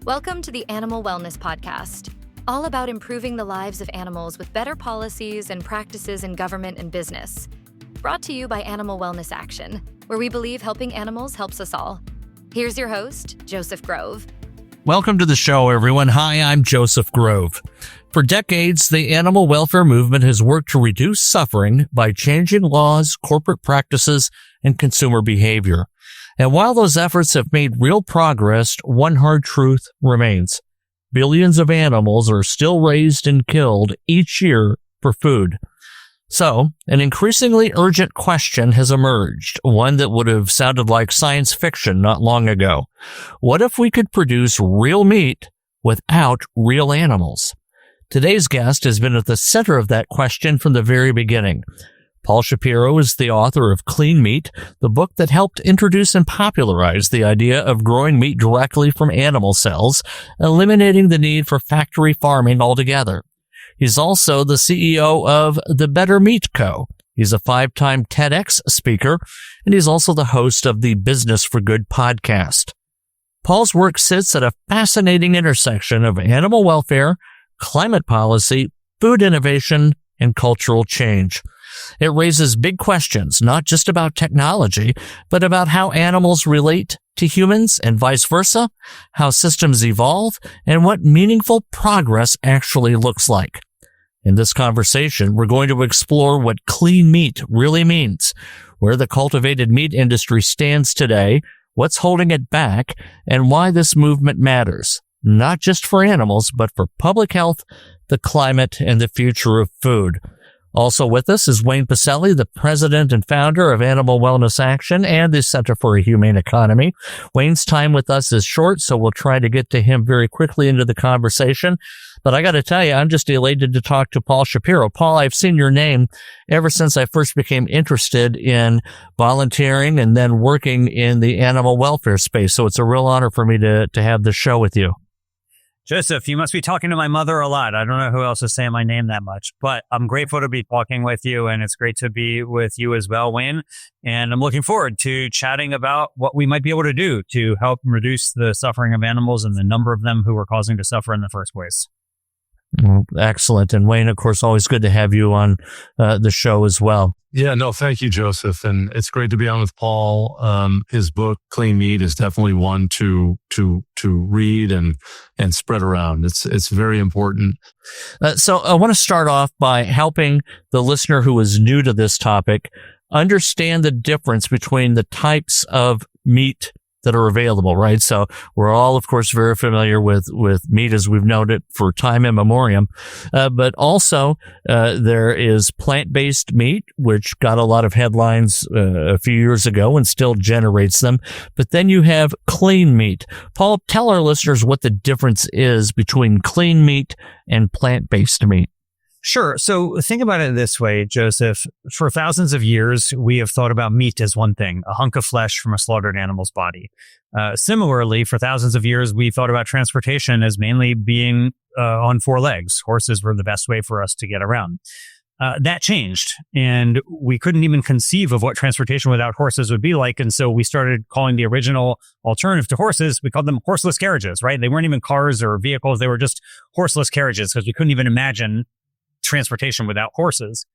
Welcome to the Animal Wellness Podcast, all about improving the lives of animals with better policies and practices in government and business. Brought to you by Animal Wellness Action, where we believe helping animals helps us all. Here's your host, Joseph Grove. Welcome to the show, everyone. Hi, I'm Joseph Grove. For decades, the animal welfare movement has worked to reduce suffering by changing laws, corporate practices, and consumer behavior. And while those efforts have made real progress, one hard truth remains. Billions of animals are still raised and killed each year for food. So, an increasingly urgent question has emerged, one that would have sounded like science fiction not long ago. What if we could produce real meat without real animals? Today's guest has been at the center of that question from the very beginning. Paul Shapiro is the author of Clean Meat, the book that helped introduce and popularize the idea of growing meat directly from animal cells, eliminating the need for factory farming altogether. He's also the CEO of the Better Meat Co. He's a 5-time TEDx speaker, and he's also the host of the Business for Good podcast. Paul's work sits at a fascinating intersection of animal welfare, climate policy, food innovation, and cultural change. It raises big questions, not just about technology, but about how animals relate to humans and vice versa, how systems evolve, and what meaningful progress actually looks like. In this conversation, we're going to explore what clean meat really means, where the cultivated meat industry stands today, what's holding it back, and why this movement matters, not just for animals, but for public health, the climate, and the future of food. Also with us is Wayne Pacelle, the president and founder of Animal Wellness Action and the Center for a Humane Economy. Wayne's time with us is short, so we'll try to get to him very quickly into the conversation. But I got to tell you, I'm just elated to talk to Paul Shapiro. Paul, I've seen your name ever since I first became interested in volunteering and then working in the animal welfare space. So it's a real honor for me to have this show with you. Joseph, you must be talking to my mother a lot. I don't know who else is saying my name that much, but I'm grateful to be talking with you, and it's great to be with you as well, Wayne. And I'm looking forward to chatting about what we might be able to do to help reduce the suffering of animals and the number of them who are causing to suffer in the first place. Well, excellent. And Wayne, of course, always good to have you on the show as well. Yeah, no, thank you, Joseph. And it's great to be on with Paul. His book, Clean Meat, is definitely one to read and spread around. It's very important. So I want to start off by helping the listener who is new to this topic understand the difference between the types of meat that are available, right? So we're all, of course, very familiar with meat as we've known it for time immemorial. But also, there is plant-based meat, which got a lot of headlines a few years ago and still generates them. But then you have clean meat. Paul, tell our listeners what the difference is between clean meat and plant-based meat. Sure. So think about it this way, Joseph. For thousands of years, we have thought about meat as one thing, a hunk of flesh from a slaughtered animal's body. Similarly, for thousands of years, we thought about transportation as mainly being on 4 legs. Horses were the best way for us to get around. That changed, and we couldn't even conceive of what transportation without horses would be like. And so we started calling the original alternative to horses, we called them horseless carriages, right? They weren't even cars or vehicles. They were just horseless carriages because we couldn't even imagine transportation without horses.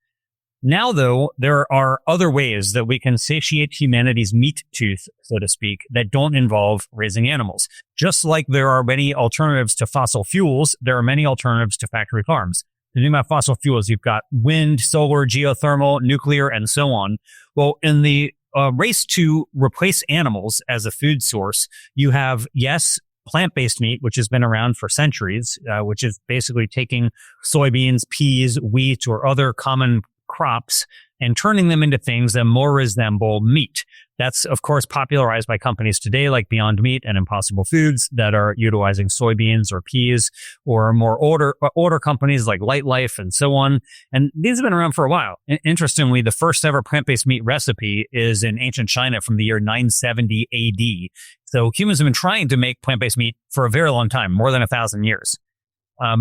Now, though, there are other ways that we can satiate humanity's meat tooth, so to speak, that don't involve raising animals. Just like there are many alternatives to fossil fuels, there are many alternatives to factory farms. Thinking about fossil fuels, you've got wind, solar, geothermal, nuclear, and so on. Well, in the race to replace animals as a food source, you have, yes, plant-based meat, which has been around for centuries, which is basically taking soybeans, peas, wheat, or other common crops and turning them into things that more resemble meat. That's, of course, popularized by companies today like Beyond Meat and Impossible Foods that are utilizing soybeans or peas, or more older companies like Light Life and so on. And these have been around for a while. Interestingly, the first ever plant-based meat recipe is in ancient China from the year 970 AD. So humans have been trying to make plant-based meat for a very long time, more than 1,000 years.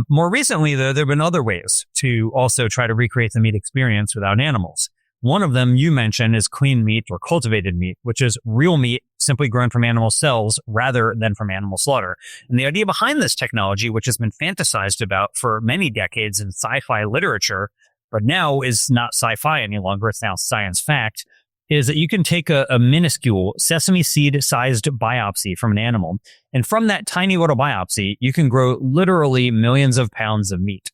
More recently, though, there have been other ways to also try to recreate the meat experience without animals. One of them you mentioned is clean meat or cultivated meat, which is real meat simply grown from animal cells rather than from animal slaughter. And the idea behind this technology, which has been fantasized about for many decades in sci-fi literature, but now is not sci-fi any longer, it's now science fact, is that you can take a minuscule sesame seed-sized biopsy from an animal, and from that tiny little biopsy, you can grow literally millions of pounds of meat.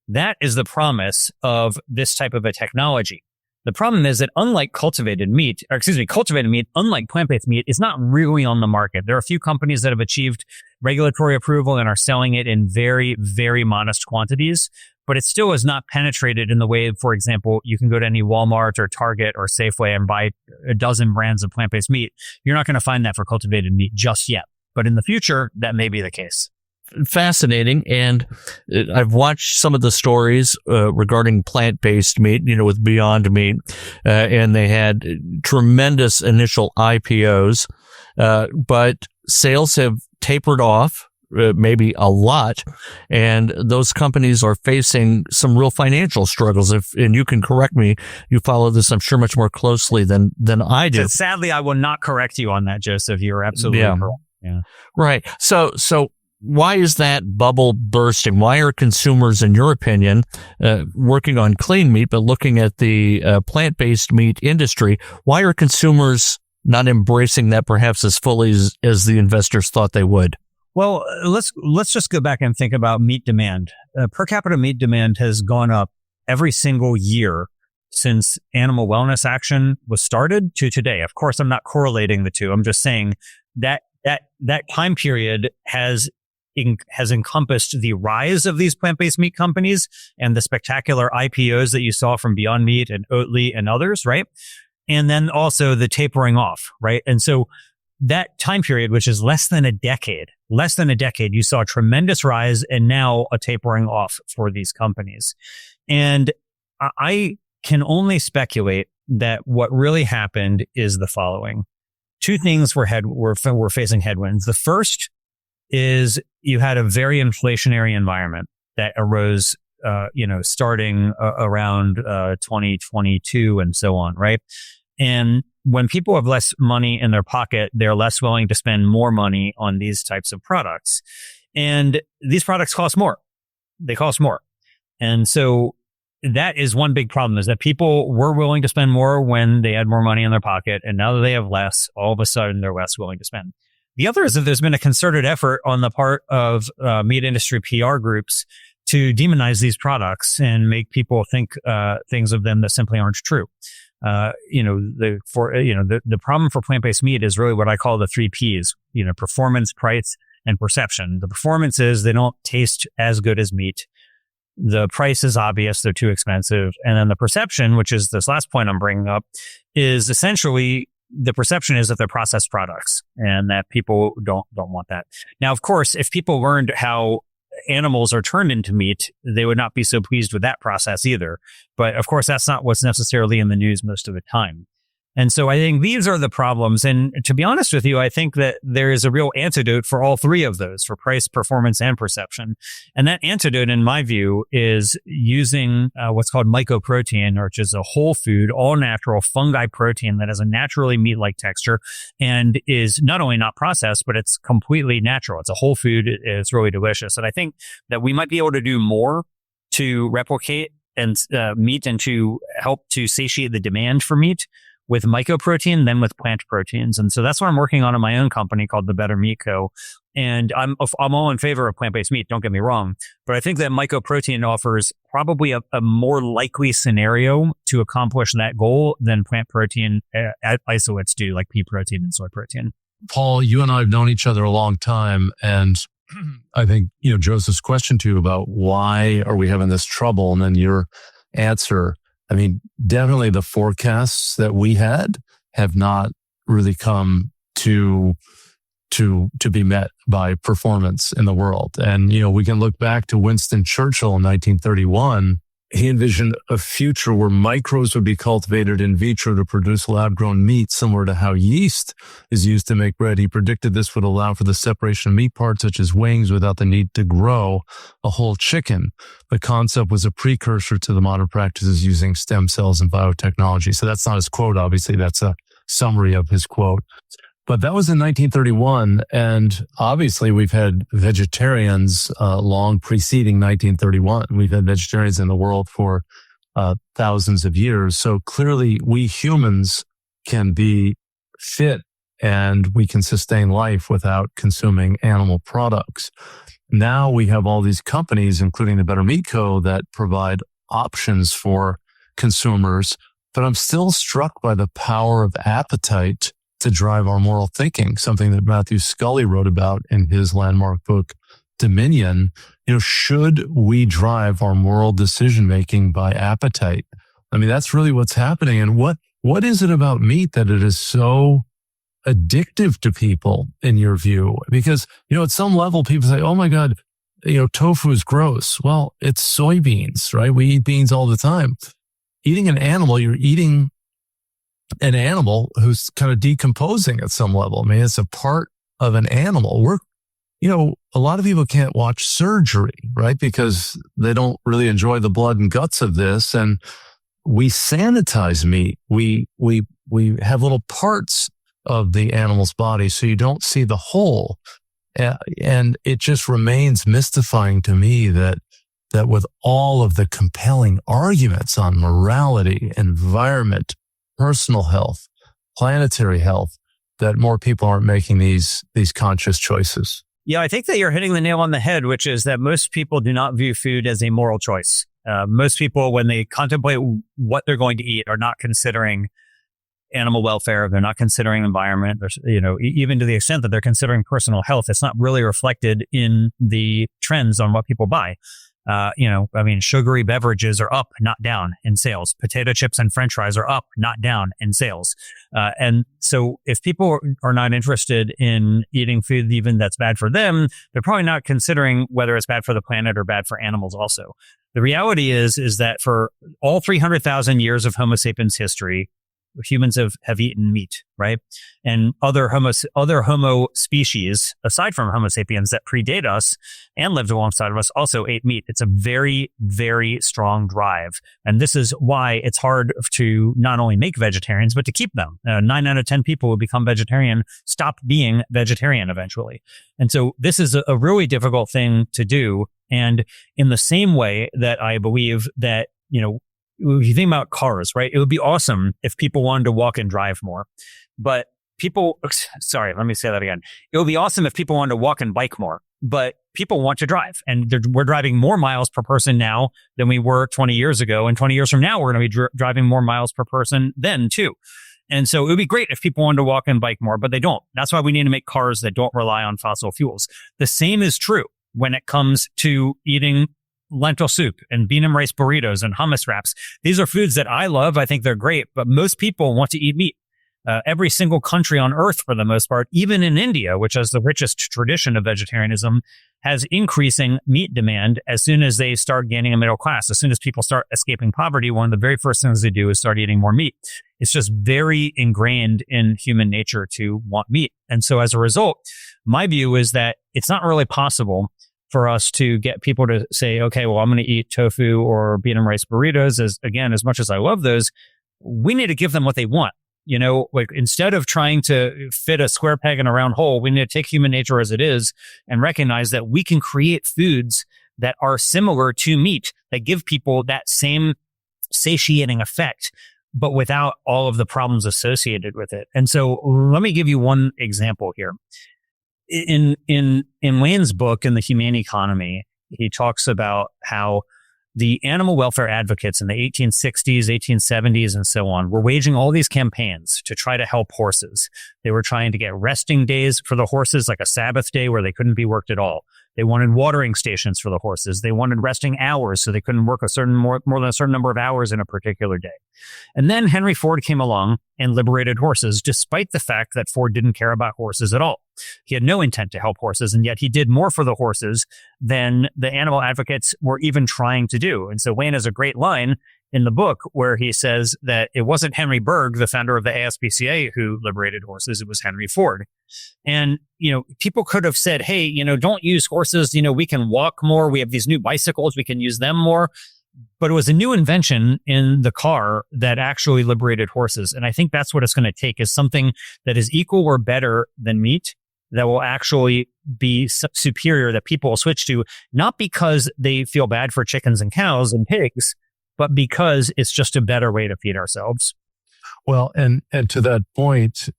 That is the promise of this type of a technology. The problem is that unlike cultivated meat, unlike plant-based meat, is not really on the market. There are a few companies that have achieved regulatory approval and are selling it in very, very modest quantities, but it still is not penetrated in the way, for example, you can go to any Walmart or Target or Safeway and buy a dozen brands of plant-based meat. You're not going to find that for cultivated meat just yet. But in the future, that may be the case. Fascinating. And I've watched some of the stories regarding plant-based meat, with Beyond Meat, and they had tremendous initial IPOs, but sales have tapered off. Maybe a lot, and those companies are facing some real financial struggles. And you can correct me, you follow this, I'm sure, much more closely than I do. So sadly, I will not correct you on that, Joseph. You're absolutely correct. Yeah. Right. So why is that bubble bursting? Why are consumers, in your opinion, working on clean meat, but looking at the plant-based meat industry? Why are consumers not embracing that perhaps as fully as the investors thought they would? Well, let's just go back and think about meat demand. Per capita meat demand has gone up every single year since animal wellness action was started to today. Of course, I'm not correlating the two. I'm just saying that time period has encompassed the rise of these plant-based meat companies and the spectacular IPOs that you saw from Beyond Meat and Oatly and others, right? And then also the tapering off, right? And so that time period, which is less than a decade, you saw a tremendous rise and now a tapering off for these companies. And I can only speculate that what really happened is the following. Two things were facing headwinds. The first is you had a very inflationary environment that arose, starting around 2022 and so on, right? And when people have less money in their pocket, they're less willing to spend more money on these types of products. And these products cost more. They cost more. And so that is one big problem, is that people were willing to spend more when they had more money in their pocket. And now that they have less, all of a sudden they're less willing to spend. The other is that there's been a concerted effort on the part of meat industry PR groups to demonize these products and make people think things of them that simply aren't true. The problem for plant-based meat is really what I call the 3 Ps, performance, price, and perception. The performance is they don't taste as good as meat. The price is obvious, they're too expensive. And then the perception, which is this last point I'm bringing up, is essentially the perception is that they're processed products and that people don't want that. Now, of course, if people learned how animals are turned into meat, they would not be so pleased with that process either. But of course, that's not what's necessarily in the news most of the time. And so I think these are the problems. And to be honest with you, I think that there is a real antidote for all three of those, for price, performance, and perception. And that antidote, in my view, is using what's called mycoprotein, which is a whole food, all natural fungi protein that has a naturally meat-like texture and is not only not processed, but it's completely natural. It's a whole food. It's really delicious. And I think that we might be able to do more to replicate and meat and to help to satiate the demand for meat with mycoprotein than with plant proteins. And so that's what I'm working on in my own company called the Better Meat Co. And I'm all in favor of plant-based meat, don't get me wrong. But I think that mycoprotein offers probably a more likely scenario to accomplish that goal than plant protein isolates do, like pea protein and soy protein. Paul, you and I have known each other a long time. And I think, Joseph's question to you about why are we having this trouble, and then your answer, I mean, definitely the forecasts that we had have not really come to be met by performance in the world. And, we can look back to Winston Churchill in 1931. He envisioned a future where microbes would be cultivated in vitro to produce lab-grown meat, similar to how yeast is used to make bread. He predicted this would allow for the separation of meat parts, such as wings, without the need to grow a whole chicken. The concept was a precursor to the modern practices using stem cells and biotechnology. So that's not his quote, obviously. That's a summary of his quote. But that was in 1931. And obviously we've had vegetarians long preceding 1931. We've had vegetarians in the world for thousands of years. So clearly we humans can be fit and we can sustain life without consuming animal products. Now we have all these companies, including the Better Meat Co., that provide options for consumers. But I'm still struck by the power of appetite to drive our moral thinking, something that Matthew Scully wrote about in his landmark book, Dominion. Should we drive our moral decision-making by appetite? I mean, that's really what's happening. And what is it about meat that it is so addictive to people, in your view? Because, at some level, people say, oh my God, tofu is gross. Well, it's soybeans, right? We eat beans all the time. Eating an animal, you're eating an animal who's kind of decomposing at some level. I mean, it's a part of an animal. A lot of people can't watch surgery, right? Because they don't really enjoy the blood and guts of this. And we sanitize meat. We have little parts of the animal's body so you don't see the whole. And it just remains mystifying to me that with all of the compelling arguments on morality, environment, personal health, planetary health, that more people aren't making these conscious choices. Yeah, I think that you're hitting the nail on the head, which is that most people do not view food as a moral choice. Most people, when they contemplate what they're going to eat, are not considering animal welfare. They're not considering environment. There's, even to the extent that they're considering personal health, it's not really reflected in the trends on what people buy. Sugary beverages are up, not down in sales. Potato chips and French fries are up, not down in sales. And so if people are not interested in eating food even that's bad for them, they're probably not considering whether it's bad for the planet or bad for animals also. The reality is that for all 300,000 years of Homo sapiens history, humans have eaten meat, right? And other Homo species, aside from Homo sapiens that predate us and lived alongside of us, also ate meat. It's a very, very strong drive. And this is why it's hard to not only make vegetarians, but to keep them. 9 out of 10 people who become vegetarian stop being vegetarian eventually. And so this is a really difficult thing to do. And in the same way that I believe that, if you think about cars, right? It would be awesome if people wanted to walk and drive more. But let me say that again. It would be awesome if people wanted to walk and bike more. But people want to drive. And we're driving more miles per person now than we were 20 years ago. And 20 years from now, we're going to be driving more miles per person then too. And so it would be great if people wanted to walk and bike more, but they don't. That's why we need to make cars that don't rely on fossil fuels. The same is true when it comes to eating lentil soup and bean and rice burritos and hummus wraps. These are foods that I love. I think they're great, but most people want to eat meat. Every single country on earth, for the most part, even in India, which has the richest tradition of vegetarianism, has increasing meat demand as soon as they start gaining a middle class. As soon as people start escaping poverty, one of the very first things they do is start eating more meat. It's just very ingrained in human nature to want meat. And so as a result, my view is that it's not really possible for us to get people to say, okay, well, I'm going to eat tofu or bean and rice burritos. As much as I love those, we need to give them what they want. Instead of trying to fit a square peg in a round hole, we need to take human nature as it is and recognize that we can create foods that are similar to meat, that give people that same satiating effect, but without all of the problems associated with it. And so let me give you one example here. In Wayne's book, in the Humane Economy, he talks about how the animal welfare advocates in the 1860s, 1870s, and so on were waging all these campaigns to try to help horses. They were trying to get resting days for the horses, like a Sabbath day where they couldn't be worked at all. They wanted watering stations for the horses. They wanted resting hours so they couldn't work more than a certain number of hours in a particular day. And then Henry Ford came along and liberated horses, despite the fact that Ford didn't care about horses at all. He had no intent to help horses, and yet he did more for the horses than the animal advocates were even trying to do. And so Wayne has a great line in the book where he says that it wasn't Henry Bergh, the founder of the ASPCA, who liberated horses. It was Henry Ford. And, people could have said, hey, don't use horses. We can walk more. We have these new bicycles. We can use them more. but it was a new invention in the car that actually liberated horses. And I think that's what it's going to take, is something that is equal or better than meat, that will actually be superior, that people will switch to, not because they feel bad for chickens and cows and pigs, but because it's just a better way to feed ourselves. Well, and to that point,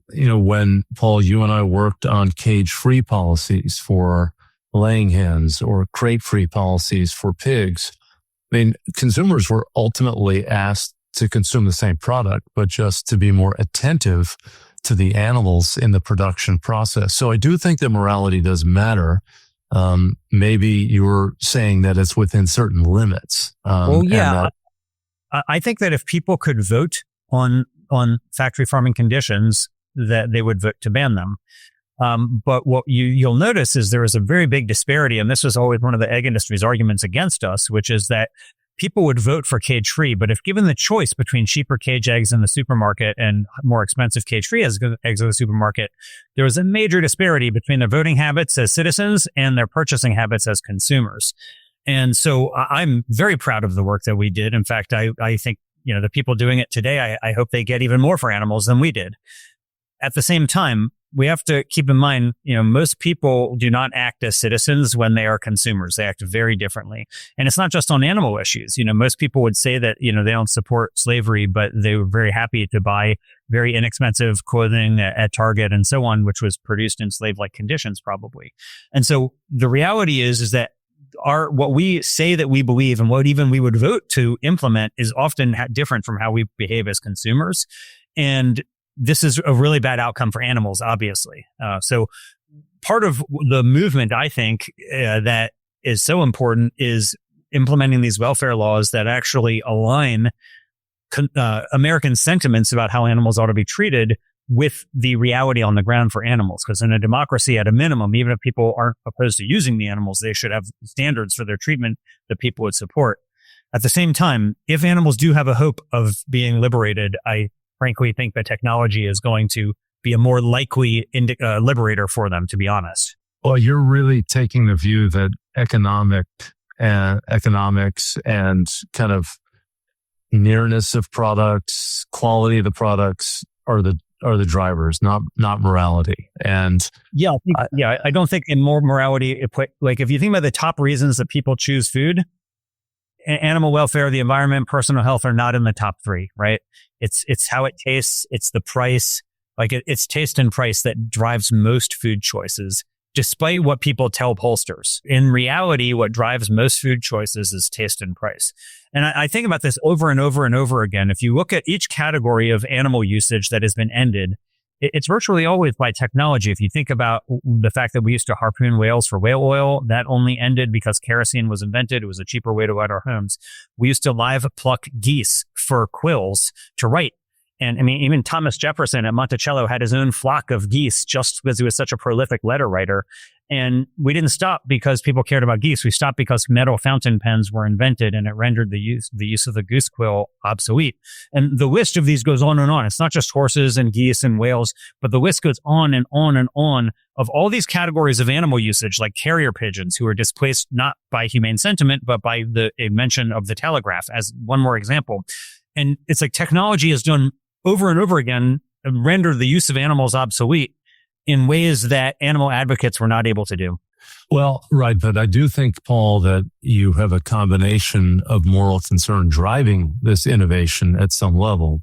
when Paul, you and I worked on cage-free policies for laying hens or crate-free policies for pigs, I mean, consumers were ultimately asked to consume the same product, but just to be more attentive to the animals in the production process. So I do think that morality does matter. Maybe you're saying that it's within certain limits. I think that if people could vote on factory farming conditions, that they would vote to ban them. But what you'll notice is there is a very big disparity, and this was always one of the egg industry's arguments against us, which is that people would vote for cage-free, but if given the choice between cheaper cage eggs in the supermarket and more expensive cage-free eggs in the supermarket, there was a major disparity between their voting habits as citizens and their purchasing habits as consumers. And so I'm very proud of the work that we did. In fact, I think, the people doing it today, I hope they get even more for animals than we did. At the same time, we have to keep in mind, most people do not act as citizens when they are consumers. They act very differently. And it's not just on animal issues. Most people would say that, they don't support slavery, but they were very happy to buy very inexpensive clothing at Target and so on, which was produced in slave-like conditions probably. And so the reality is that what we say that we believe and what even we would vote to implement is often different from how we behave as consumers. And this is a really bad outcome for animals, obviously. So part of the movement, I think, that is so important is implementing these welfare laws that actually align American sentiments about how animals ought to be treated with the reality on the ground for animals. Because in a democracy, at a minimum, even if people aren't opposed to using the animals, they should have standards for their treatment that people would support. At the same time, if animals do have a hope of being liberated, I frankly think that technology is going to be a more likely liberator for them, to be honest. Well, you're really taking the view that economics and kind of nearness of products, quality of the products are the drivers, not morality. And I don't think in more morality, like if you think about the top reasons that people choose food, animal welfare, the environment, personal health are not in the top three, right? It's how it tastes. It's the price. Like it's taste and price that drives most food choices, despite what people tell pollsters. In reality, what drives most food choices is taste and price. And I think about this over and over and over again. If you look at each category of animal usage that has been ended, it's virtually always by technology. If you think about the fact that we used to harpoon whales for whale oil, that only ended because kerosene was invented. It was a cheaper way to light our homes. We used to live pluck geese for quills to write. And I mean, even Thomas Jefferson at Monticello had his own flock of geese just because he was such a prolific letter writer. And we didn't stop because people cared about geese. We stopped because metal fountain pens were invented and it rendered the use of the goose quill obsolete. And the list of these goes on and on. It's not just horses and geese and whales, but the list goes on and on and on of all these categories of animal usage, like carrier pigeons who are displaced not by humane sentiment, but by the invention of the telegraph as one more example. And it's like technology has done over and over again, rendered the use of animals obsolete in ways that animal advocates were not able to do. Well, right. But I do think, Paul, that you have a combination of moral concern driving this innovation at some level.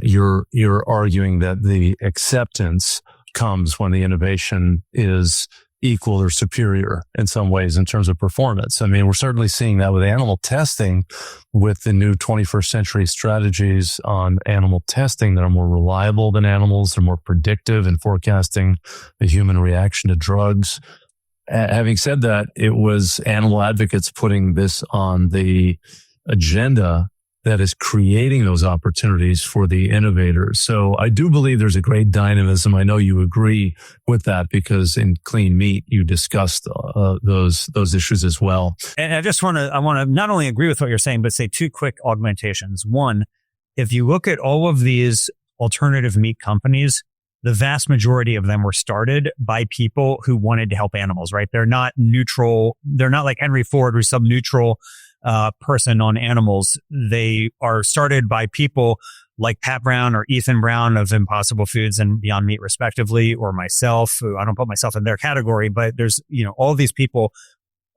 You're arguing that the acceptance comes when the innovation is equal or superior in some ways in terms of performance. I mean, we're certainly seeing that with animal testing, with the new 21st century strategies on animal testing that are more reliable than animals. They're more predictive in forecasting the human reaction to drugs. Having said that, it was animal advocates putting this on the agenda that is creating those opportunities for the innovators. So I do believe there's a great dynamism. I know you agree with that because in Clean Meat, you discussed those issues as well. And I want to not only agree with what you're saying, but say two quick augmentations. One, if you look at all of these alternative meat companies, the vast majority of them were started by people who wanted to help animals, right? They're not neutral. They're not like Henry Ford, who's some neutral person on animals. They are started by people like Pat Brown or Ethan Brown of Impossible Foods and Beyond Meat, respectively, or myself, who I don't put myself in their category, but there's, all these people.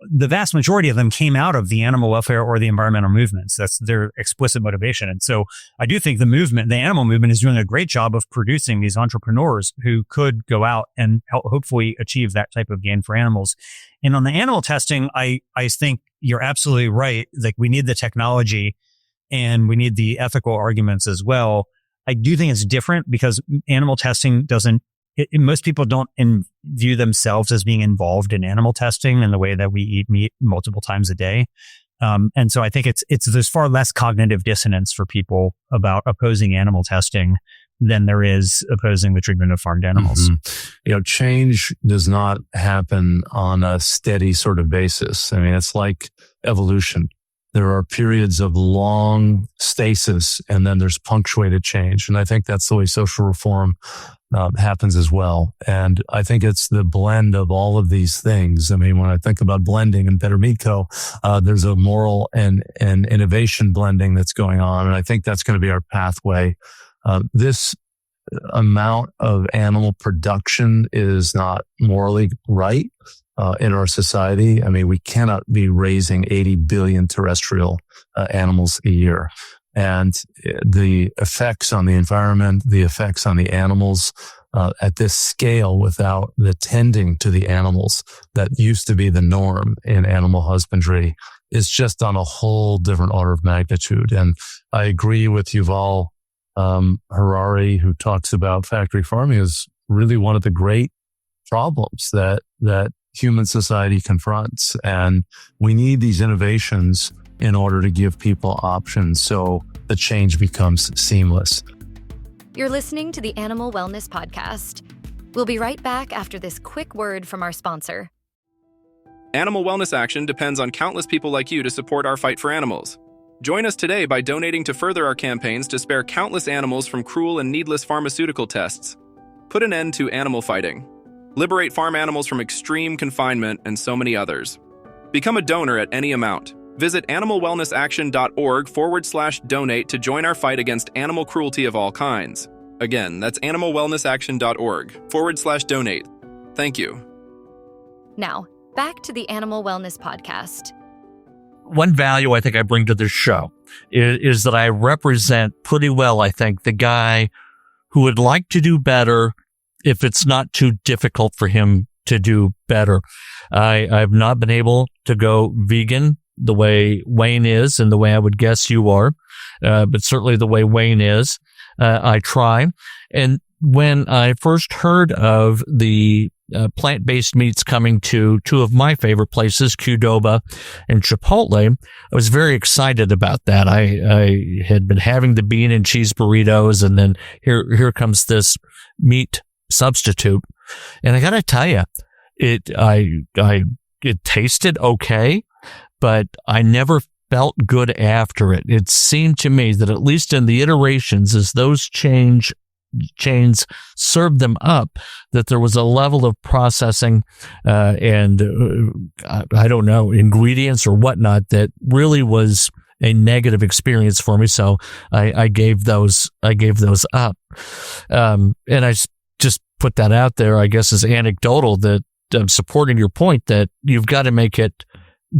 The vast majority of them came out of the animal welfare or the environmental movements. That's their explicit motivation. And so I do think the animal movement is doing a great job of producing these entrepreneurs who could go out and hopefully achieve that type of gain for animals. And on the animal testing, I think you're absolutely right. Like, we need the technology and we need the ethical arguments as well. I do think it's different because animal testing most people don't view themselves as being involved in animal testing in the way that we eat meat multiple times a day. And so I think there's far less cognitive dissonance for people about opposing animal testing than there is opposing the treatment of farmed animals. Mm-hmm. Change does not happen on a steady sort of basis. I mean, it's like evolution. There are periods of long stasis, and then there's punctuated change. And I think that's the way social reform happens as well. And I think it's the blend of all of these things. I mean, when I think about blending and Better Meat Co., there's a moral and innovation blending that's going on. And I think that's going to be our pathway. This amount of animal production is not morally right in our society. I mean, we cannot be raising 80 billion terrestrial animals a year. And the effects on the environment, the effects on the animals at this scale without the tending to the animals that used to be the norm in animal husbandry is just on a whole different order of magnitude. And I agree with Yuval Harari, who talks about factory farming as really one of the great problems that human society confronts. And we need these innovations in order to give people options so the change becomes seamless. You're listening to the Animal Wellness Podcast. We'll be right back after this quick word from our sponsor. Animal Wellness Action depends on countless people like you to support our fight for animals. Join us today by donating to further our campaigns to spare countless animals from cruel and needless pharmaceutical tests. Put an end to animal fighting. Liberate farm animals from extreme confinement and so many others. Become a donor at any amount. Visit animalwellnessaction.org/donate to join our fight against animal cruelty of all kinds. Again, that's animalwellnessaction.org/donate. Thank you. Now, back to the Animal Wellness Podcast. One value I think I bring to this show is that I represent pretty well, I think, the guy who would like to do better if it's not too difficult for him to do better. I've not been able to go vegan the way Wayne is and the way I would guess you are, but certainly the way Wayne is. I try. And when I first heard of the plant-based meats coming to two of my favorite places, Qdoba and Chipotle, I was very excited about that. I had been having the bean and cheese burritos, and then here comes this meat substitute. And I got to tell you, it tasted okay, but I never felt good after it. It seemed to me that at least in the iterations, as those chains served them up, that there was a level of processing and I don't know, ingredients or whatnot that really was a negative experience for me. So I gave those up. And I just put that out there, I guess, as anecdotal, that I'm supporting your point that you've got to make it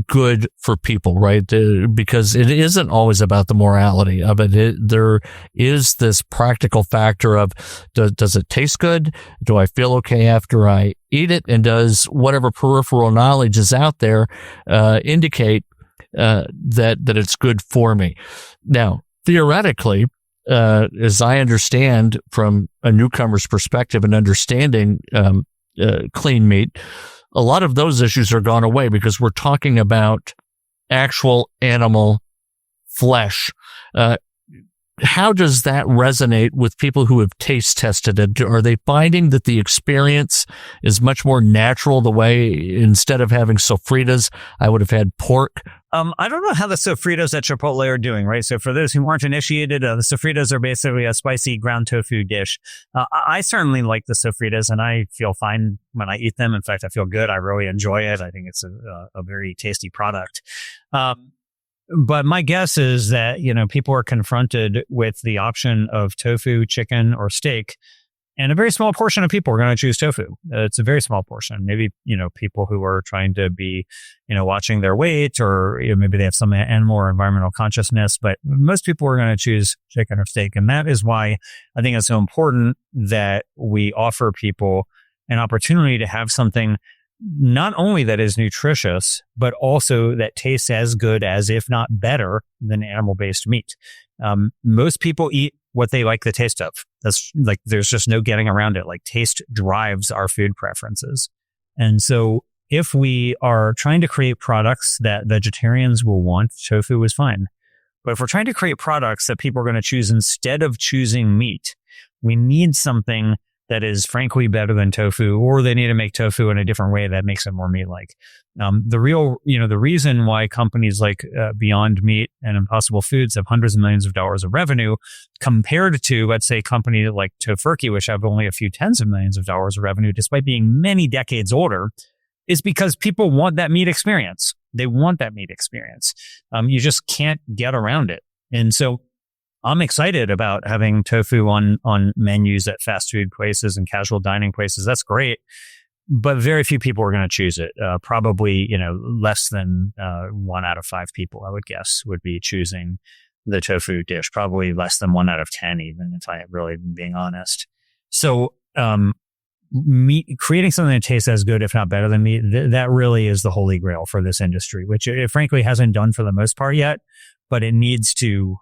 good for people, right? Because it isn't always about the morality of it. There is this practical factor of, does it taste good? Do I feel okay after I eat it? And does whatever peripheral knowledge is out there indicate that it's good for me? Now, theoretically, as I understand from a newcomer's perspective and understanding clean meat, a lot of those issues are gone away because we're talking about actual animal flesh. How does that resonate with people who have taste tested it? Are they finding that the experience is much more natural, the way instead of having sofritas, I would have had pork? I don't know how the sofritas at Chipotle are doing, right? So for those who aren't initiated, the sofritas are basically a spicy ground tofu dish. I certainly like the sofritas, and I feel fine when I eat them. In fact, I feel good. I really enjoy it. I think it's a very tasty product. But my guess is that, people are confronted with the option of tofu, chicken, or steak. And a very small portion of people are going to choose tofu. It's a very small portion. Maybe, people who are trying to be, watching their weight, or maybe they have some animal or environmental consciousness, but most people are going to choose chicken or steak. And that is why I think it's so important that we offer people an opportunity to have something not only that is nutritious, but also that tastes as good as, if not better, than animal-based meat. Most people eat what they like the taste of. That's like, there's just no getting around it. Like, taste drives our food preferences. And so if we are trying to create products that vegetarians will want, tofu is fine. But if we're trying to create products that people are going to choose instead of choosing meat, we need something that is frankly better than tofu, or they need to make tofu in a different way that makes it more meat-like. The reason why companies like Beyond Meat and Impossible Foods have hundreds of millions of dollars of revenue compared to, let's say, companies like Tofurky, which have only a few tens of millions of dollars of revenue, despite being many decades older, is because people want that meat experience. They want that meat experience. You just can't get around it. And so I'm excited about having tofu on menus at fast food places and casual dining places. That's great. But very few people are going to choose it. Probably, less than 1 out of 5 people, I would guess, would be choosing the tofu dish. Probably less than 1 out of 10, even, if I really am being honest. So, meat, creating something that tastes as good, if not better than meat, that really is the holy grail for this industry, which it frankly hasn't done for the most part yet, but it needs to.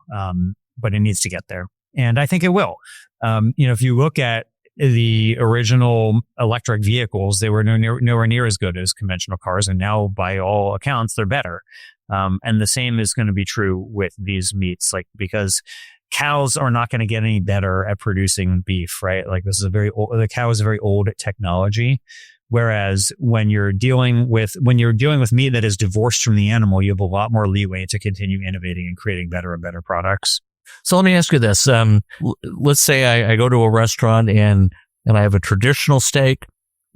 But it needs to get there. And I think it will. If you look at the original electric vehicles, they were nowhere near as good as conventional cars. And now, by all accounts, they're better. And the same is going to be true with these meats, because cows are not going to get any better at producing beef, right? Like, this is the cow is a very old technology. Whereas when you're dealing with meat that is divorced from the animal, you have a lot more leeway to continue innovating and creating better and better products. So let me ask you this. Let's say I go to a restaurant and I have a traditional steak,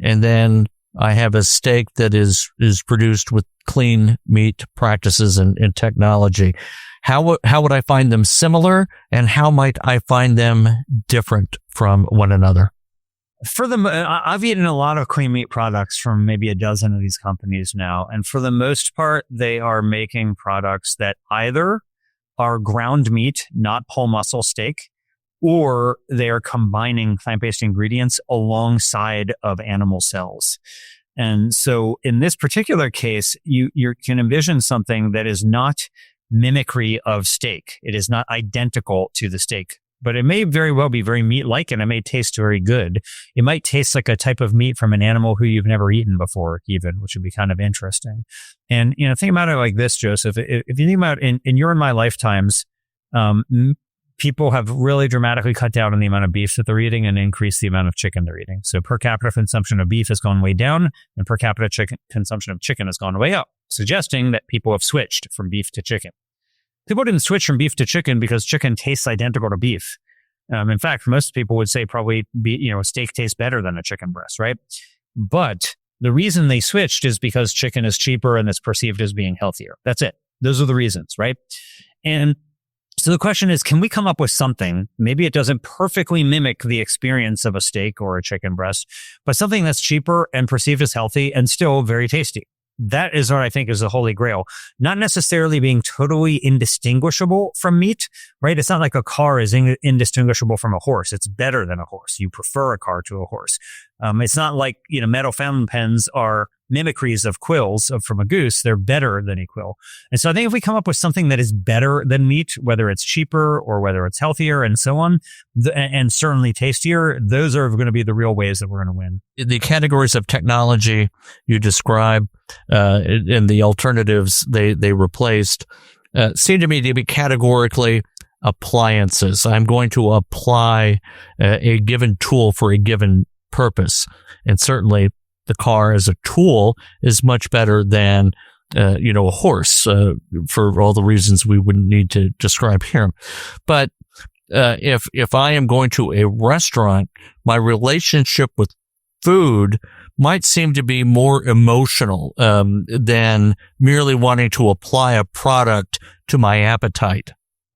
and then I have a steak that is produced with clean meat practices and technology. How would I find them similar, and how might I find them different from one another? I've eaten a lot of clean meat products from maybe a dozen of these companies now. And for the most part, they are making products that either are ground meat, not whole muscle steak, or they are combining plant-based ingredients alongside of animal cells. And so in this particular case, you can envision something that is not mimicry of steak. It is not identical to the steak, but it may very well be very meat-like, and it may taste very good. It might taste like a type of meat from an animal who you've never eaten before, even, which would be kind of interesting. And, think about it like this, Joseph. If you think about in your and my lifetimes, people have really dramatically cut down on the amount of beef that they're eating and increased the amount of chicken they're eating. So per capita consumption of beef has gone way down, and per capita consumption of chicken has gone way up, suggesting that people have switched from beef to chicken. People didn't switch from beef to chicken because chicken tastes identical to beef. In fact, most people would say probably a steak tastes better than a chicken breast, right? But the reason they switched is because chicken is cheaper and it's perceived as being healthier. That's it. Those are the reasons, right? And so the question is, can we come up with something, maybe it doesn't perfectly mimic the experience of a steak or a chicken breast, but something that's cheaper and perceived as healthy and still very tasty? That is what I think is the holy grail. Not necessarily being totally indistinguishable from meat, right? It's not like a car is indistinguishable from a horse. It's better than a horse. You prefer a car to a horse. It's not like, metal fountain pens are mimicries of quills from a goose. They're better than a quill. And so I think if we come up with something that is better than meat, whether it's cheaper or whether it's healthier and so on, and certainly tastier, those are going to be the real ways that we're going to win. The categories of technology you describe and the alternatives they replaced seem to me to be categorically appliances. I'm going to apply a given tool for a given purpose. And certainly the car as a tool is much better than, a horse for all the reasons we wouldn't need to describe here. But if I am going to a restaurant, my relationship with food might seem to be more emotional than merely wanting to apply a product to my appetite.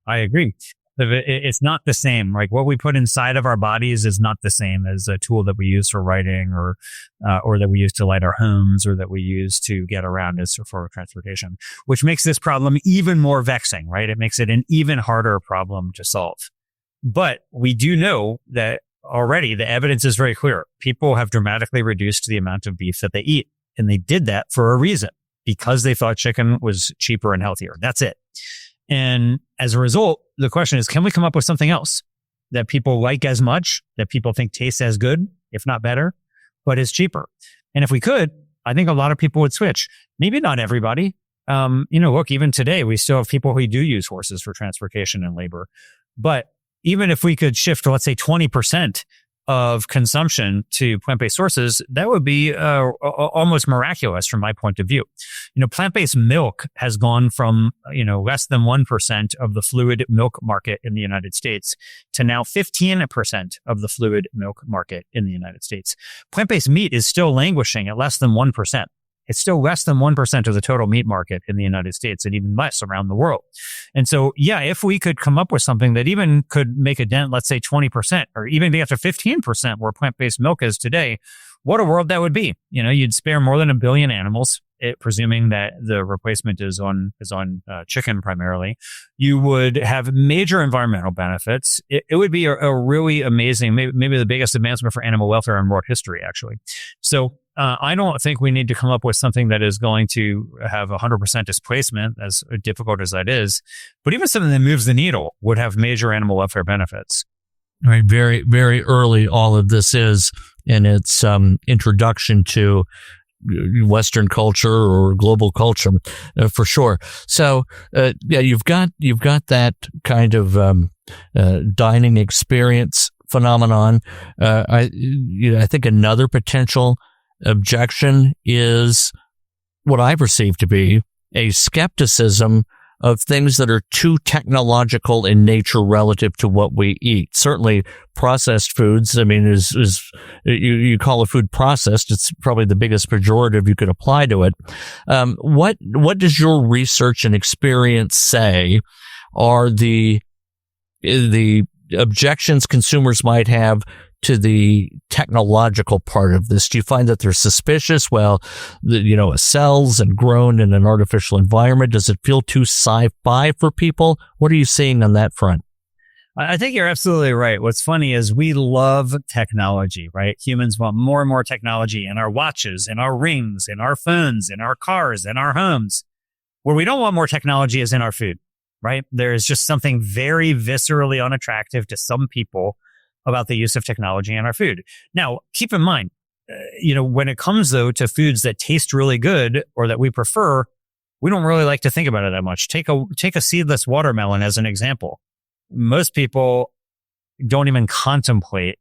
I agree. It's not the same. Like what we put inside of our bodies is not the same as a tool that we use for writing or that we use to light our homes or that we use to get around as for transportation, which makes this problem even more vexing, right? It makes it an even harder problem to solve. But we do know that already the evidence is very clear. People have dramatically reduced the amount of beef that they eat. And they did that for a reason, because they thought chicken was cheaper and healthier. That's it. And as a result, the question is, can we come up with something else that people like as much, that people think tastes as good, if not better, but is cheaper? And if we could, I think a lot of people would switch. Maybe not everybody. Look, even today, we still have people who do use horses for transportation and labor. But even if we could shift, let's say 20% of consumption to plant-based sources, that would be almost miraculous from my point of view. Plant-based milk has gone from, less than 1% of the fluid milk market in the United States to now 15% of the fluid milk market in the United States. Plant-based meat is still languishing at less than 1%. It's still less than 1% of the total meat market in the United States and even less around the world. And so, yeah, if we could come up with something that even could make a dent, let's say 20% or even be up to 15% where plant-based milk is today, what a world that would be. You'd spare more than 1 billion animals, presuming that the replacement is on chicken primarily. You would have major environmental benefits. It would be a really amazing, maybe the biggest advancement for animal welfare in world history, actually. So I don't think we need to come up with something that is going to have 100% displacement, as difficult as that is. But even something that moves the needle would have major animal welfare benefits. Right. Very, very early, all of this is in its introduction to Western culture or global culture, for sure. So, you've got that kind of dining experience phenomenon. I think another potential objection is what I perceive to be a skepticism of things that are too technological in nature relative to what we eat. Certainly processed foods, is you call a food processed, it's probably the biggest pejorative you could apply to it. What does your research and experience say are the objections consumers might have to the technological part of this? Do you find that they're suspicious? Well, cells and grown in an artificial environment. Does it feel too sci-fi for people? What are you seeing on that front? I think you're absolutely right. What's funny is we love technology, right? Humans want more and more technology in our watches, in our rings, in our phones, in our cars, in our homes. Where we don't want more technology is in our food, right? There is just something very viscerally unattractive to some people about the use of technology in our food. Now, keep in mind, when it comes though to foods that taste really good or that we prefer, we don't really like to think about it that much. Take a seedless watermelon as an example. Most people don't even contemplate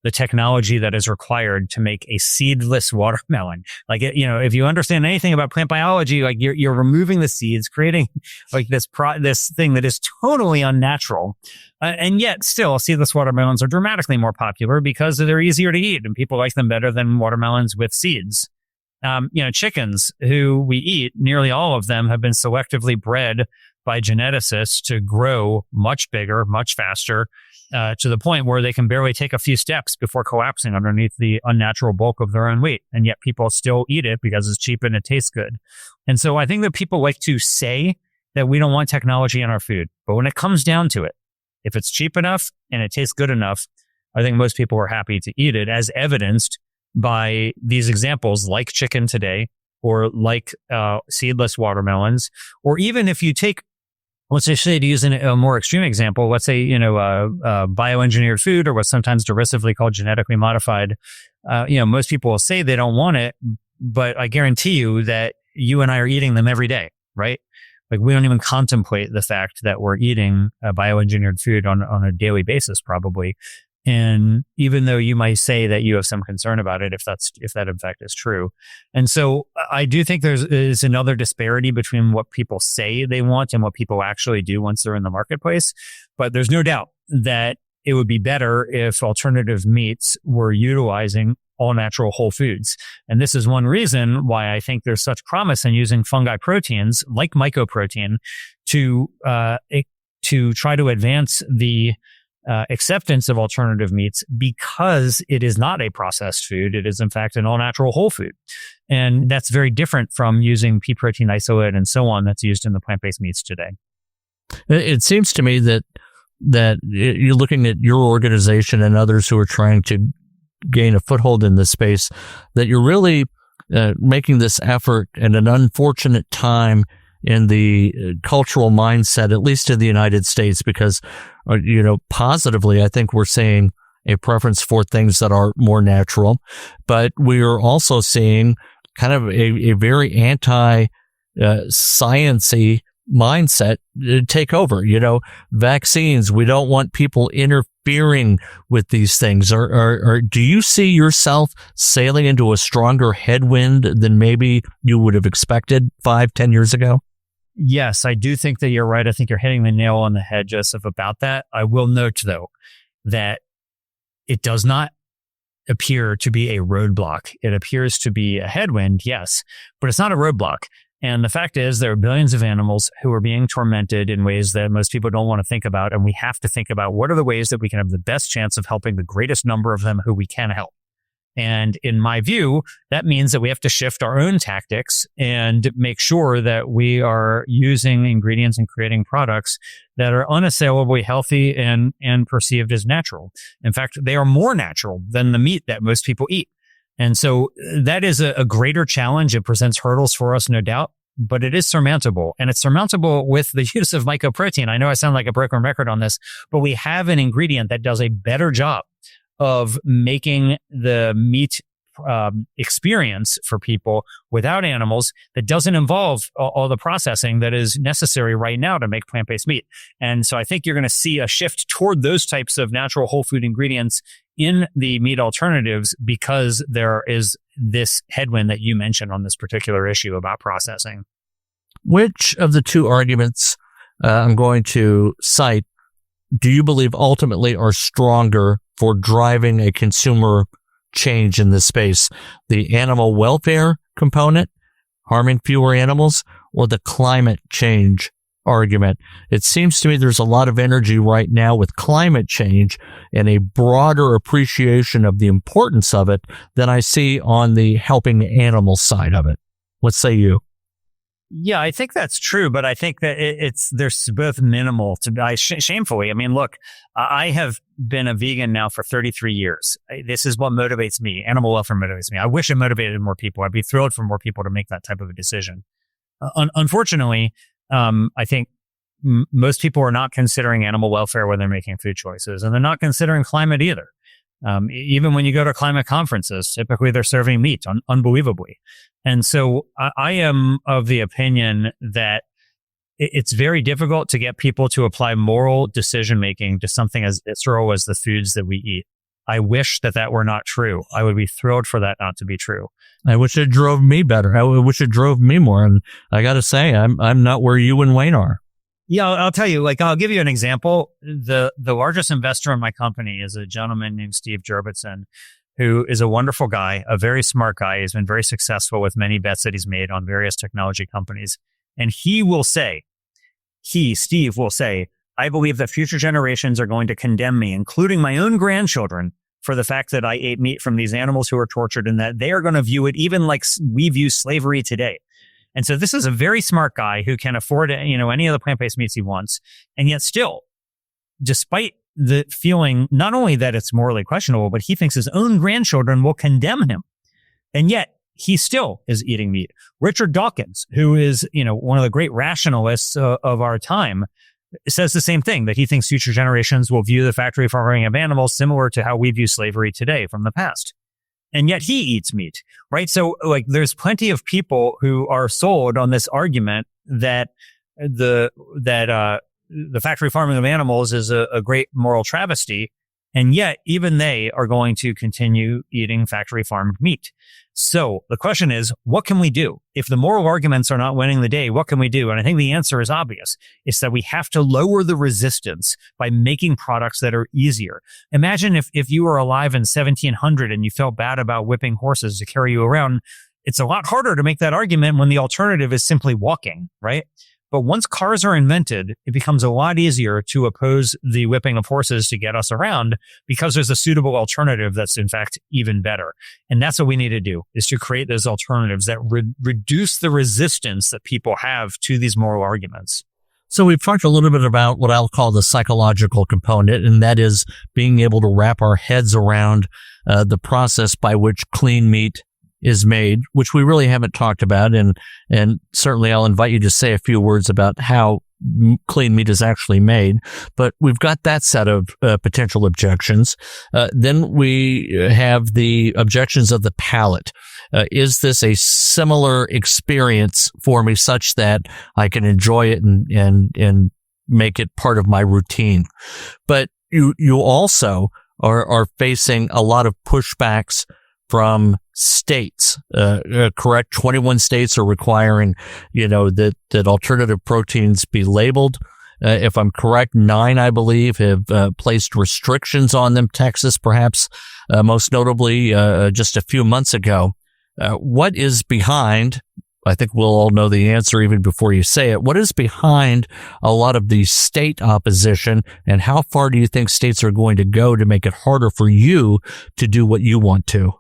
the technology that is required to make a seedless watermelon. Like, if you understand anything about plant biology, like you're removing the seeds, creating like this thing that is totally unnatural. And yet still seedless watermelons are dramatically more popular because they're easier to eat and people like them better than watermelons with seeds. Chickens who we eat, nearly all of them have been selectively bred by geneticists to grow much bigger, much faster, to the point where they can barely take a few steps before collapsing underneath the unnatural bulk of their own weight. And yet people still eat it because it's cheap and it tastes good. And so I think that people like to say that we don't want technology in our food. But when it comes down to it, if it's cheap enough and it tastes good enough, I think most people are happy to eat it, as evidenced by these examples like chicken today, or like seedless watermelons, or even if you take, let's just say, to use a more extreme example, let's say, bioengineered food, or what's sometimes derisively called genetically modified. Most people will say they don't want it, but I guarantee you that you and I are eating them every day, right? Like we don't even contemplate the fact that we're eating bioengineered food on a daily basis, probably. And even though you might say that you have some concern about it, if that in fact is true. And so I do think there's another disparity between what people say they want and what people actually do once they're in the marketplace. But there's no doubt that it would be better if alternative meats were utilizing all natural whole foods. And this is one reason why I think there's such promise in using fungi proteins like mycoprotein to try to advance the acceptance of alternative meats, because it is not a processed food. It is, in fact, an all-natural whole food. And that's very different from using pea protein isolate and so on that's used in the plant-based meats today. It seems to me that you're looking at your organization and others who are trying to gain a foothold in this space, that you're really making this effort at an unfortunate time in the cultural mindset, at least in the United States, because, positively, I think we're seeing a preference for things that are more natural, but we are also seeing kind of a very anti-sciencey mindset take over. Vaccines, we don't want people interfering with these things. Or do you see yourself sailing into a stronger headwind than maybe you would have expected 5-10 years ago? Yes, I do think that you're right. I think you're hitting the nail on the head, Joseph, about that. I will note, though, that it does not appear to be a roadblock. It appears to be a headwind, yes, but it's not a roadblock. And the fact is, there are billions of animals who are being tormented in ways that most people don't want to think about. And we have to think about what are the ways that we can have the best chance of helping the greatest number of them who we can help. And in my view, that means that we have to shift our own tactics and make sure that we are using ingredients and creating products that are unassailably healthy and perceived as natural. In fact, they are more natural than the meat that most people eat. And so that is a greater challenge. It presents hurdles for us, no doubt, but it is surmountable. And it's surmountable with the use of mycoprotein. I know I sound like a broken record on this, but we have an ingredient that does a better job of making the meat experience for people without animals, that doesn't involve all the processing that is necessary right now to make plant-based meat. And so I think you're going to see a shift toward those types of natural whole food ingredients in the meat alternatives, because there is this headwind that you mentioned on this particular issue about processing. Which of the two arguments I'm going to cite do you believe ultimately are stronger for driving a consumer change in this space? The animal welfare component, harming fewer animals, or the climate change argument? It seems to me there's a lot of energy right now with climate change and a broader appreciation of the importance of it than I see on the helping animal side of it. What say you? Yeah, I think that's true, but I think that there's both minimal shamefully. I mean, look, I have been a vegan now for 33 years. This is what motivates me. Animal welfare motivates me. I wish it motivated more people. I'd be thrilled for more people to make that type of a decision. Unfortunately, I think most people are not considering animal welfare when they're making food choices, and they're not considering climate either. Even when you go to climate conferences, typically they're serving meat, unbelievably. And so I am of the opinion that it's very difficult to get people to apply moral decision-making to something as visceral as the foods that we eat. I wish that were not true. I would be thrilled for that not to be true. I wish it drove me better. I wish it drove me more. And I got to say, I'm not where you and Wayne are. Yeah, I'll tell you, I'll give you an example. The largest investor in my company is a gentleman named Steve Jurvetson, who is a wonderful guy, a very smart guy. He's been very successful with many bets that he's made on various technology companies. And Steve will say, I believe that future generations are going to condemn me, including my own grandchildren, for the fact that I ate meat from these animals who were tortured, and that they are going to view it even like we view slavery today. And so this is a very smart guy who can afford, any of the plant-based meats he wants. And yet still, despite the feeling not only that it's morally questionable, but he thinks his own grandchildren will condemn him. And yet he still is eating meat. Richard Dawkins, who is, one of the great rationalists of our time, says the same thing, that he thinks future generations will view the factory farming of animals similar to how we view slavery today from the past. And yet he eats meat, right? So there's plenty of people who are sold on this argument that the factory farming of animals is a great moral travesty. And yet, even they are going to continue eating factory farmed meat. So the question is, what can we do? If the moral arguments are not winning the day, what can we do? And I think the answer is obvious. It's that we have to lower the resistance by making products that are easier. Imagine if you were alive in 1700 and you felt bad about whipping horses to carry you around. It's a lot harder to make that argument when the alternative is simply walking, right? But once cars are invented, it becomes a lot easier to oppose the whipping of horses to get us around because there's a suitable alternative that's in fact even better. And that's what we need to do, is to create those alternatives that reduce the resistance that people have to these moral arguments. So we've talked a little bit about what I'll call the psychological component, and that is being able to wrap our heads around the process by which clean meat is made, which we really haven't talked about. And certainly I'll invite you to say a few words about how clean meat is actually made. But we've got that set of potential objections. Then we have the objections of the palate. Is this a similar experience for me such that I can enjoy it and make it part of my routine? But you also are facing a lot of pushbacks from states, correct? 21 states are requiring, that alternative proteins be labeled. If I'm correct, 9, I believe, have placed restrictions on them. Texas, perhaps, most notably, just a few months ago. What is behind? I think we'll all know the answer even before you say it. What is behind a lot of the state opposition, and how far do you think states are going to go to make it harder for you to do what you want to?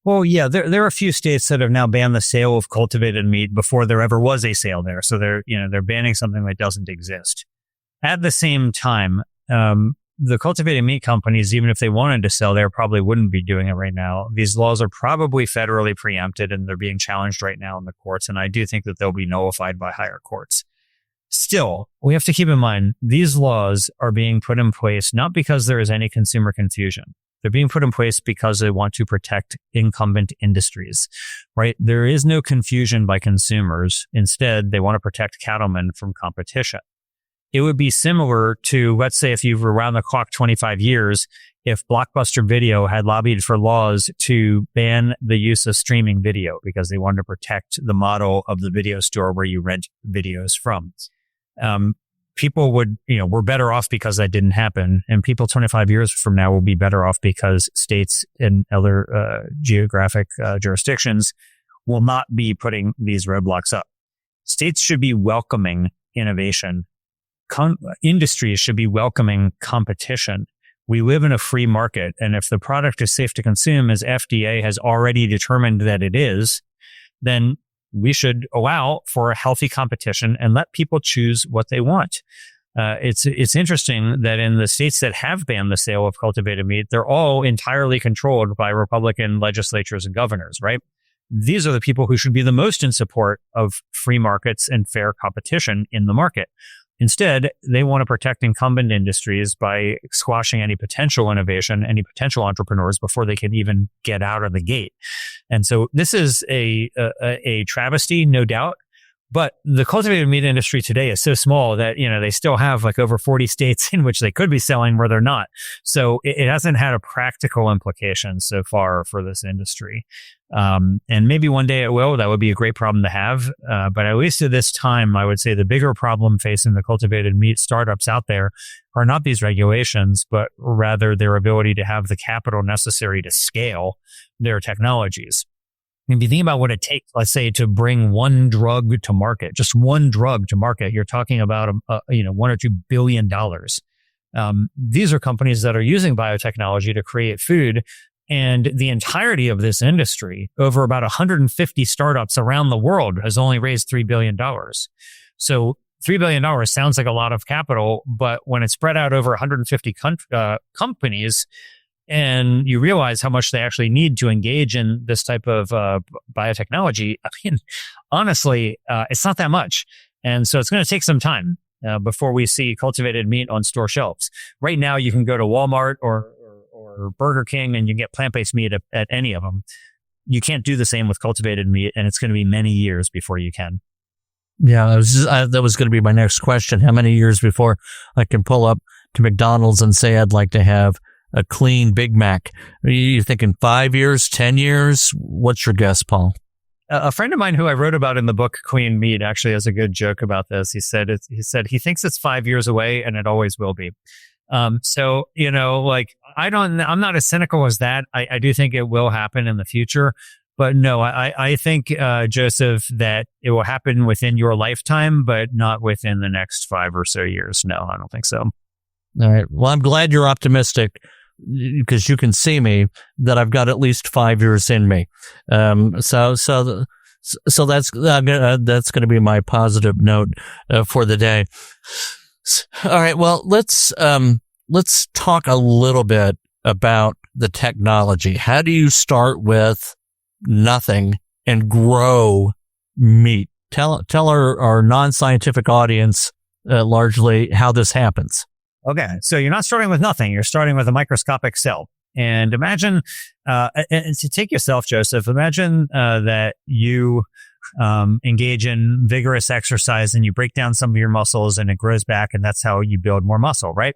Well, yeah, there are a few states that have now banned the sale of cultivated meat before there ever was a sale there. So they're banning something that doesn't exist. At the same time, the cultivated meat companies, even if they wanted to sell there, probably wouldn't be doing it right now. These laws are probably federally preempted and they're being challenged right now in the courts. And I do think that they'll be nullified by higher courts. Still, we have to keep in mind, these laws are being put in place not because there is any consumer confusion. They're being put in place because they want to protect incumbent industries, right? There is no confusion by consumers. Instead, they want to protect cattlemen from competition. It would be similar to, let's say, if you were around the clock 25 years, if Blockbuster Video had lobbied for laws to ban the use of streaming video because they wanted to protect the model of the video store where you rent videos from. People would, we're better off because that didn't happen. And people 25 years from now will be better off because states and other geographic jurisdictions will not be putting these roadblocks up. States should be welcoming innovation. Industries should be welcoming competition. We live in a free market. And if the product is safe to consume, as FDA has already determined that it is, then we should allow for a healthy competition and let people choose what they want. It's interesting that in the states that have banned the sale of cultivated meat, they're all entirely controlled by Republican legislatures and governors, right? These are the people who should be the most in support of free markets and fair competition in the market. Instead, they want to protect incumbent industries by squashing any potential innovation, any potential entrepreneurs before they can even get out of the gate. And so this is a travesty, no doubt. But the cultivated meat industry today is so small that, they still have like over 40 states in which they could be selling where they're not. So it hasn't had a practical implication so far for this industry. And maybe one day it will. That would be a great problem to have. But at least at this time, I would say the bigger problem facing the cultivated meat startups out there are not these regulations, but rather their ability to have the capital necessary to scale their technologies. If you think about what it takes, let's say, to bring one drug to market, just one drug to market, you're talking about, $1 or $2 billion. These are companies that are using biotechnology to create food. And the entirety of this industry, over about 150 startups around the world, has only raised $3 billion. So $3 billion sounds like a lot of capital, but when it's spread out over 150 companies, and you realize how much they actually need to engage in this type of biotechnology, honestly, it's not that much. And so it's going to take some time before we see cultivated meat on store shelves. Right now, you can go to Walmart or Burger King and you get plant-based meat at any of them. You can't do the same with cultivated meat, and it's going to be many years before you can. Yeah, that was going to be my next question. How many years before I can pull up to McDonald's and say, I'd like to have a clean Big Mac? Are you thinking 5 years, 10 years? What's your guess, Paul? A friend of mine who I wrote about in the book Clean Meat actually has a good joke about this. He said he thinks it's 5 years away and it always will be. So, like I'm not as cynical as that. I do think it will happen in the future, but no, I think, Joseph, that it will happen within your lifetime, but not within the next 5 or so years. No, I don't think so. All right. Well, I'm glad you're optimistic, because you can see me that I've got at least 5 years in me. So that's going to be my positive note for the day. All right. Well, let's talk a little bit about the technology. How do you start with nothing and grow meat? Tell our non-scientific audience largely how this happens. Okay, so you're not starting with nothing. You're starting with a microscopic cell. And imagine, and to take yourself, Joseph, imagine that you engage in vigorous exercise and you break down some of your muscles and it grows back, and that's how you build more muscle, right?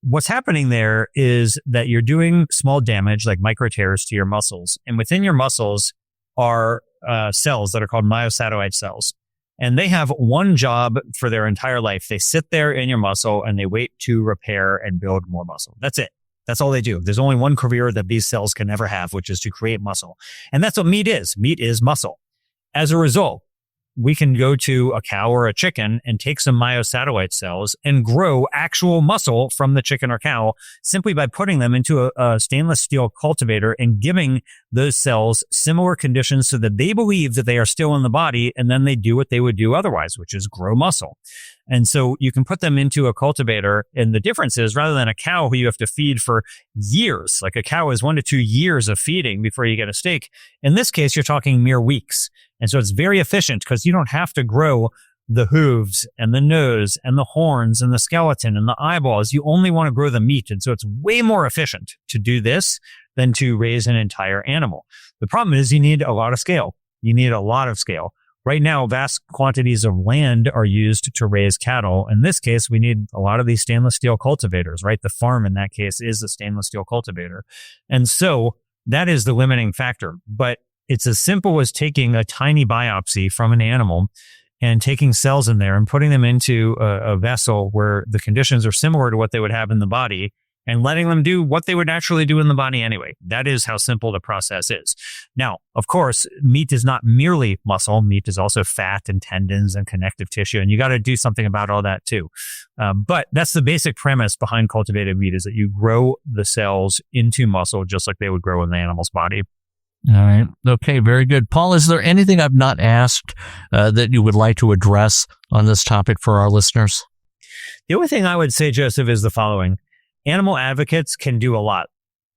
What's happening there is that you're doing small damage, like micro tears to your muscles. And within your muscles are cells that are called myosatoid cells. And they have one job for their entire life. They sit there in your muscle and they wait to repair and build more muscle. That's it. That's all they do. There's only one career that these cells can never have, which is to create muscle. And that's what meat is. Meat is muscle. As a result, we can go to a cow or a chicken and take some myosatoid cells and grow actual muscle from the chicken or cow simply by putting them into a stainless steel cultivator and giving those cells similar conditions so that they believe that they are still in the body, and then they do what they would do otherwise, which is grow muscle. And so you can put them into a cultivator, and the difference is, rather than a cow who you have to feed for years, like a cow is 1 to 2 years of feeding before you get a steak, in this case, you're talking mere weeks. And so it's very efficient because you don't have to grow the hooves and the nose and the horns and the skeleton and the eyeballs. You only want to grow the meat. And so it's way more efficient to do this than to raise an entire animal. The problem is you need a lot of scale. You need a lot of scale. Right now, vast quantities of land are used to raise cattle. In this case, we need a lot of these stainless steel cultivators, right? The farm in that case is a stainless steel cultivator. And so that is the limiting factor. But it's as simple as taking a tiny biopsy from an animal and taking cells in there and putting them into a vessel where the conditions are similar to what they would have in the body and letting them do what they would naturally do in the body anyway. That is how simple the process is. Now, of course, meat is not merely muscle. Meat is also fat and tendons and connective tissue, and you got to do something about all that too. But that's the basic premise behind cultivated meat, is that you grow the cells into muscle just like they would grow in the animal's body. All right. Okay. Very good. Paul, is there anything I've not asked that you would like to address on this topic for our listeners? The only thing I would say, Joseph, is the following. Animal advocates can do a lot.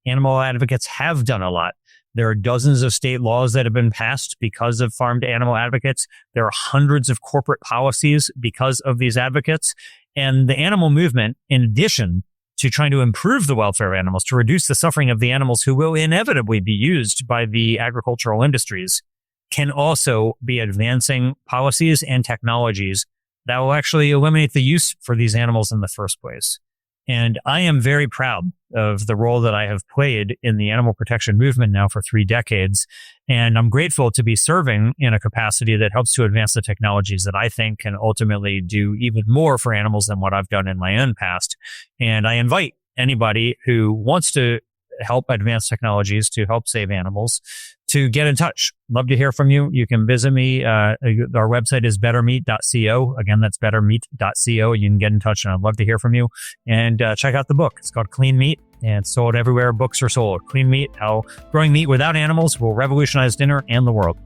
Animal advocates have done a lot. There are dozens of state laws that have been passed because of farmed animal advocates. There are hundreds of corporate policies because of these advocates. And the animal movement, in addition to trying to improve the welfare of animals, to reduce the suffering of the animals who will inevitably be used by the agricultural industries, can also be advancing policies and technologies that will actually eliminate the use for these animals in the first place. And I am very proud of the role that I have played in the animal protection movement now for 3 decades. And I'm grateful to be serving in a capacity that helps to advance the technologies that I think can ultimately do even more for animals than what I've done in my own past. And I invite anybody who wants to help advance technologies to help save animals to get in touch. Love to hear from you. You can visit me. Our website is bettermeat.co. Again, that's bettermeat.co. You can get in touch, and I'd love to hear from you. And check out the book. It's called Clean Meat, and it's sold everywhere books are sold. Clean Meat, how growing meat without animals will revolutionize dinner and the world.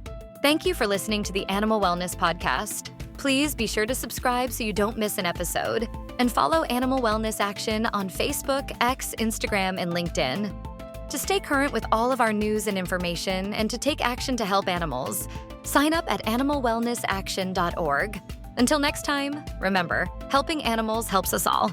Thank you for listening to the Animal Wellness Podcast. Please be sure to subscribe so you don't miss an episode. And follow Animal Wellness Action on Facebook, X, Instagram, and LinkedIn. To stay current with all of our news and information and to take action to help animals, sign up at animalwellnessaction.org. Until next time, remember, helping animals helps us all.